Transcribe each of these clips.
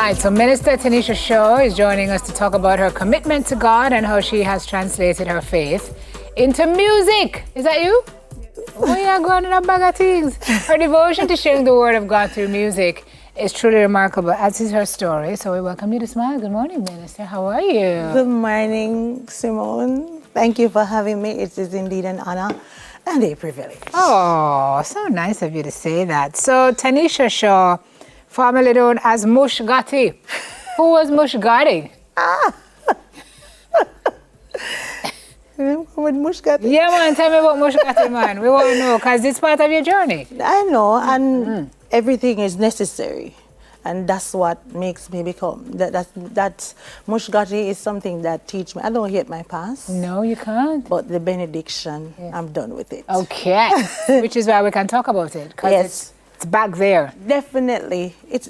right, so Minister Taneisha Shaw is joining us to talk about her commitment to God and how she has translated her faith into music. Is that you? Oh yeah, going in a bag of things. Her devotion to sharing the word of God through music is truly remarkable, as is her story. So we welcome you to Smile. Good morning, Minister. How are you? Good morning, Simone. Thank you for having me. It is indeed an honor and a privilege. Oh, so nice of you to say that. So Taneisha Shaw, formerly known as Mush Gotti. Who was Mush Gotti? With Mush Gotti? Yeah, man, tell me about Mush Gotti, man. We want to know, because it's part of your journey. I know, and everything is necessary. And that's what makes me become, that Mush Gotti is something that teach me. I don't hate my past. No, you can't. But the benediction, I'm done with it. Okay, which is why we can talk about it, because Yes. it's back there. Definitely. It's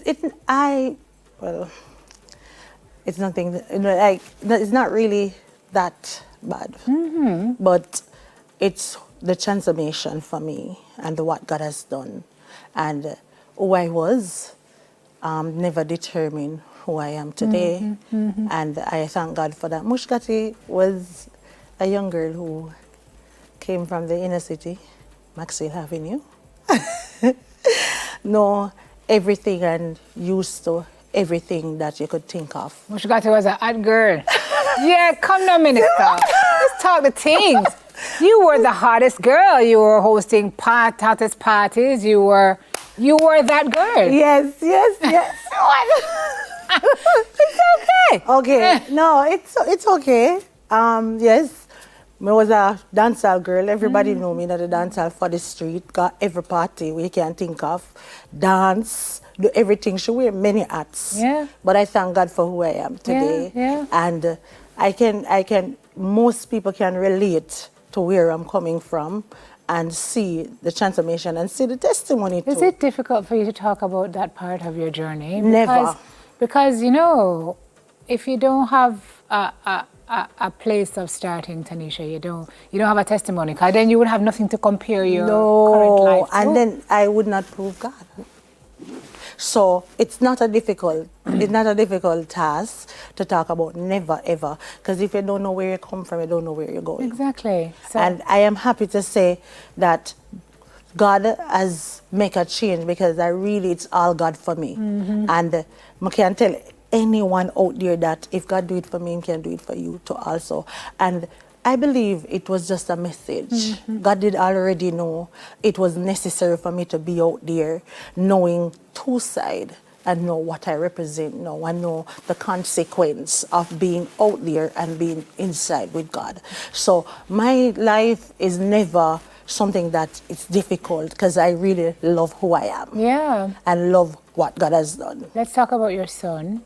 nothing, like, it's not really that bad. But it's the transformation for me and what God has done. And who I was never determined who I am today. And I thank God for that. Mush Gotti was a young girl who came from the inner city, Maxwell Avenue. Know everything and used to everything that you could think of. Mush Gotti was a hot girl. Yeah, come now, Minister. Let's talk the things. You were the hottest girl. You were hosting hottest parties. You were that girl. Yes. It's okay. Okay, no, it's okay. Yes, I was a dancehall girl. Everybody knew me that a dancehall for the street. Got every party we can think of. Dance, do everything. She wear many hats. Yeah. But I thank God for who I am today. Yeah. And I can. Most people can relate to where I'm coming from and see the transformation and see the testimony too. Is it difficult for you to talk about that part of your journey? Never. Because you know, if you don't have a place of starting, Taneisha, you don't have a testimony, because then you would have nothing to compare your current life to. And then I would not prove God. So it's not a difficult task to talk about, never ever, because if you don't know where you come from, you don't know where you're going. Exactly. So, and I am happy to say that God has made a change, because it's all God for me. And I can tell anyone out there that if God do it for me, He can do it for you too also. And I believe it was just a message. God did already know it was necessary for me to be out there, knowing two sides and know what I represent now. I know the consequence of being out there and being inside with God. So my life is never something that is difficult, because I really love who I am. yeah. And love what God has done. Let's talk about your son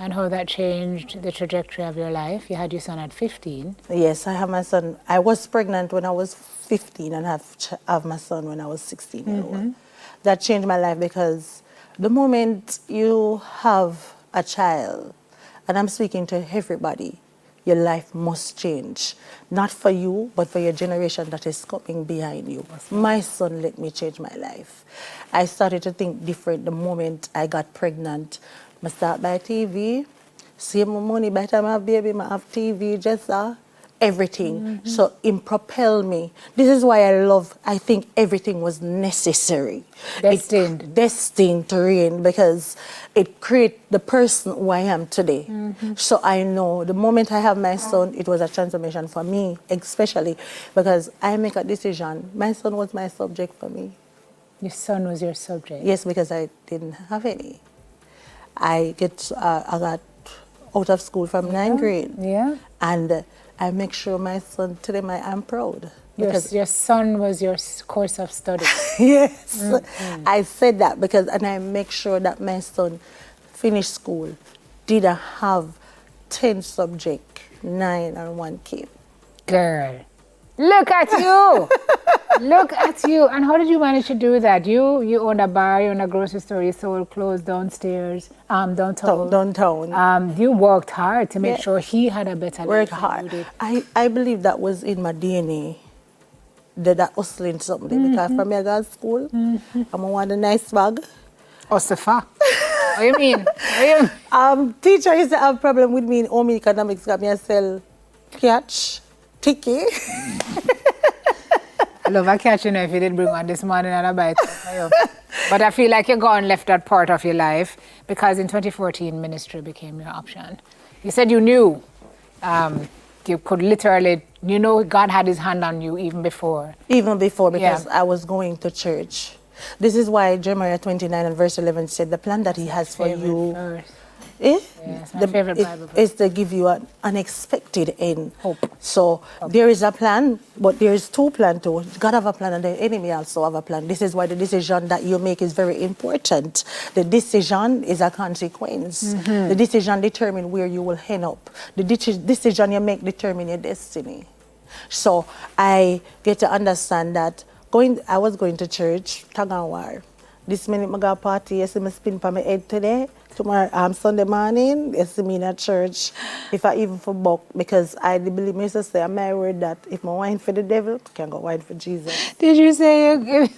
and how that changed the trajectory of your life. You had your son at 15. Yes, I have my son. I was pregnant when I was 15 and have my son when I was 16 years old. That changed my life, because the moment you have a child, and I'm speaking to everybody, your life must change. Not for you, but for your generation that is coming behind you. My son let me change my life. I started to think different the moment I got pregnant. I start by TV, save my money. By the time I have baby, I have TV, just everything. So it propelled me. This is why I think everything was necessary. Destined. Destined to reign, because it created the person who I am today. So I know the moment I have my son, it was a transformation for me, especially because I make a decision. My son was my subject for me. Your son was your subject. Yes, because I didn't have any. I got out of school from 9th grade. Yeah. And I make sure my son, today I'm proud. Your son was your course of study. Yes. I said that and I make sure that my son finished school, didn't have 10 subjects, 9 and 1 kid. Girl, look at you. Look at you. And how did you manage to do that? You owned a bar, you owned a grocery store, you sold clothes downstairs, downtown. You worked hard to make sure he had a better life. Worked hard. I believe that was in my DNA. That hustling something. Because from me I got to school, I'm one of the nice bag. Osafa. What do you mean? Teacher used to have problem with me in home economics. Got me a sell catch, ticky. I love a catch, you know, if you didn't bring one this morning and a bite. But I feel like you're gone left that part of your life because in 2014, ministry became your option. You said you knew you could literally, you know, God had his hand on you even before. Even before, because I was going to church. This is why Jeremiah 29 and verse 11 said, the plan that he has for you it's my favorite Bible verse. Is to give you an unexpected end. Hope. So there is a plan, but there is two plans too. God have a plan and the enemy also have a plan. This is why the decision that you make is very important. The decision is a consequence. The decision determines where you will end up. The decision you make determines your destiny. So I get to understand that I was going to church, Tagawar. This minute I got a party, you see me spin for my head today. Tomorrow, Sunday morning, you see me in a church. If I even for buck, because I believe me to say, I'm my word that if I wine for the devil, I can go wine for Jesus. Did you say if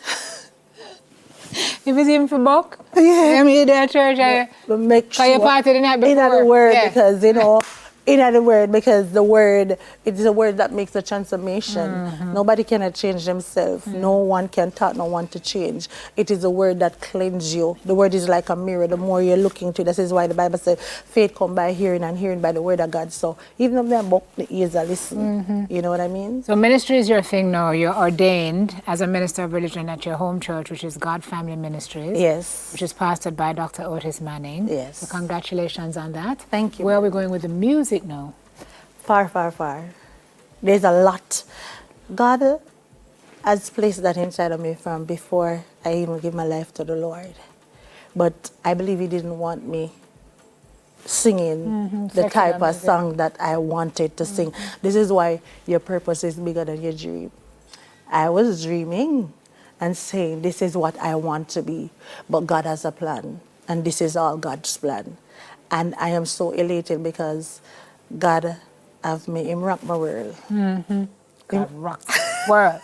it's even for buck? Yeah. I'm in that church. But make sure. You party the night before. In other words, because, you know, in other word, because the word, it is a word that makes a transformation. Nobody cannot change themselves. No one can taught no one to change. It is a word that cleanses you. The word is like a mirror. The more you're looking to, this is why the Bible says, faith come by hearing and hearing by the word of God. So even if they're book, the ears are listening. You know what I mean? So ministry is your thing now. You're ordained as a minister of religion at your home church, which is God Family Ministries. Yes. Which is pastored by Dr. Otis Manning. Yes. So congratulations on that. Thank you. Where are we going with the music now? Far, far, far. There's a lot. God has placed that inside of me from before I even give my life to the Lord. But I believe He didn't want me singing the type of song that I wanted to sing. This is why your purpose is bigger than your dream. I was dreaming and saying, this is what I want to be. But God has a plan. And this is all God's plan. And I am so elated because God have made Him rock my world. God rocks the world.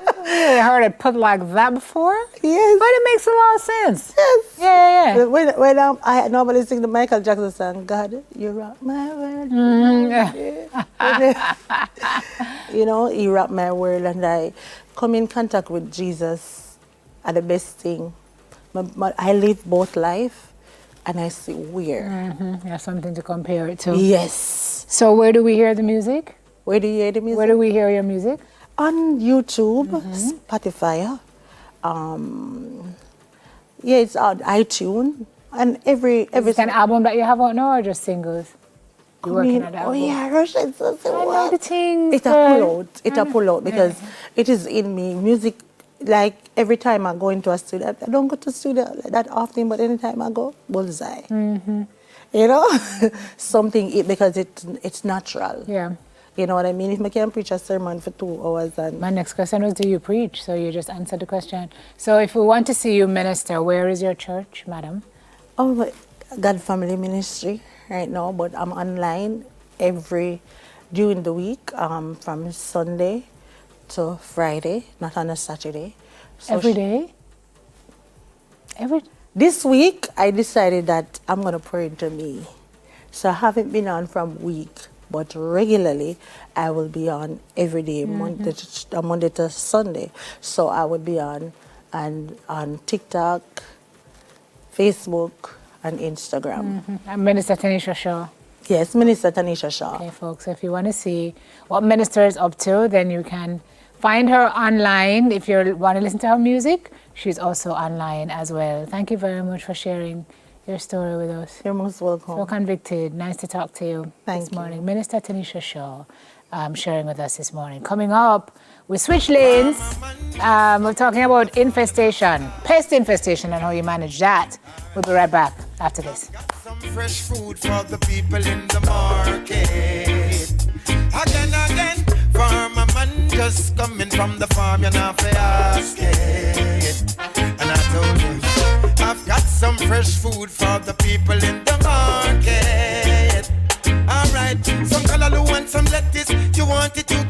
I really heard it put like that before. Yes. But it makes a lot of sense. Yes. Yeah. When I normally sing the Michael Jackson song, God, you rock my world. You know, He rocked my world, and I come in contact with Jesus are the best thing. I live both life, and I see where. You have something to compare it to. Yes. So where do we hear the music? Where do you hear the music? Where do we hear your music? On YouTube, Spotify. It's on iTunes. And every Is it an album that you have out now or just singles? You're working on that album? Oh yeah, Russian. I know the things. It's a pull out. It's a pull out because it is in me. Music, like every time I go into a studio, I don't go to studio that often, but anytime I go, bullseye. You know, something because it's natural. Yeah. You know what I mean? If I can preach a sermon for 2 hours and... My next question was, do you preach? So you just answered the question. So if we want to see you minister, where is your church, madam? Oh, God Family Ministry right now, but I'm online during the week, from Sunday to Friday, not on a Saturday. So Every day? This week, I decided that I'm going to pour into me. So I haven't been on from week, but regularly I will be on every day, Monday to Sunday. So I will be on TikTok, Facebook, and Instagram. And Minister Taneisha Shaw. Yes, Minister Taneisha Shaw. Okay, folks, if you want to see what Minister is up to, then you can find her online. If you want to listen to her music, she's also online as well. Thank you very much for sharing your story with us. You're most welcome. So convicted. Nice to talk to you this you. morning. Minister Taneisha Shaw sharing with us this morning. Coming up, we switch lanes. We're talking about infestation, pest infestation, and how you manage that. We'll be right back after this. Got some fresh food for the people in the market. Again, farmer man just coming from the farm, you're not for ask it. And I told you, I've got some fresh food for the people in the market. Alright, some callaloo and some lettuce, you want it, you